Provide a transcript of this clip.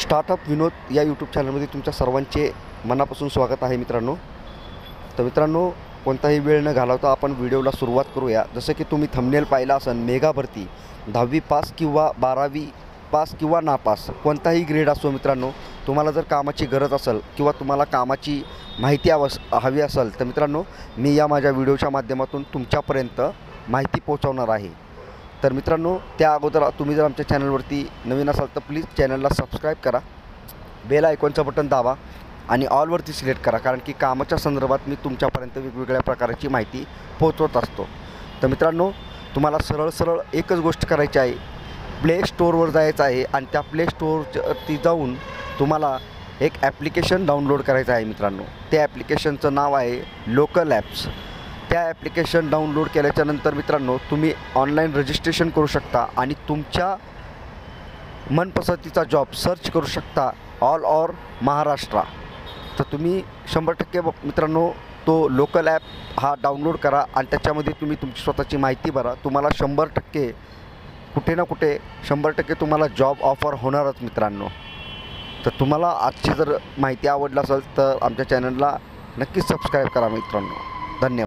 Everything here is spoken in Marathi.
स्टार्टअप विनोद या यूट्यूब चॅनलमध्ये तुमच्या सर्वांचे मनापासून स्वागत आहे मित्रांनो. तर मित्रांनो, कोणताही वेळ न घालवता आपण व्हिडिओला सुरुवात करूया. जसं की तुम्ही थंबनेल पाहिला असेल, मेगा भरती 10वी पास किंवा 12वी पास किंवा नापास कोणताही ग्रेड असो मित्रांनो, तुम्हाला जर कामाची गरज असेल किंवा तुम्हाला कामाची माहिती हवी असेल तर मित्रांनो, मी या माझ्या व्हिडिओच्या माध्यमातून तुमच्यापर्यंत माहिती पोहोचवणार आहे. तर मित्रांनो, त्या अगोदर तुम्ही जर आमच्या चॅनलवरती नवीन असाल तर प्लीज चॅनलला सबस्क्राईब करा, बेल आयकॉनचं बटन दाबा आणि ऑलवरती सिलेक्ट करा, कारण की कामाच्या संदर्भात मी तुमच्यापर्यंत वेगवेगळ्या प्रकारची माहिती पोहोचवत असतो. तर मित्रांनो, तुम्हाला सरळ एकच गोष्ट करायची आहे, प्ले स्टोअरवर जायचं आहे आणि त्या प्ले स्टोअरवरती जाऊन तुम्हाला एक ॲप्लिकेशन डाउनलोड करायचं आहे मित्रांनो. त्या ॲप्लिकेशनचं नाव आहे लोकल ॲप्स. त्या ॲप्लिकेशन डाउनलोड केल्याच्यानंतर मित्रांनो, तुम्ही ऑनलाईन रजिस्ट्रेशन करू शकता आणि तुमच्या मनपसंतीचा जॉब सर्च करू शकता ऑल ओव्हर महाराष्ट्र. तर तुम्ही 100% मित्रांनो तो लोकल ॲप हा डाउनलोड करा आणि त्याच्यामध्ये तुम्ही तुमची स्वतःची माहिती भरा. तुम्हाला 100% कुठे ना कुठे 100% तुम्हाला जॉब ऑफर होणारच मित्रांनो. तर तुम्हाला आजची जर माहिती आवडली असेल तर आमच्या चॅनलला नक्कीच सबस्क्राईब करा मित्रांनो. धन्यवाद.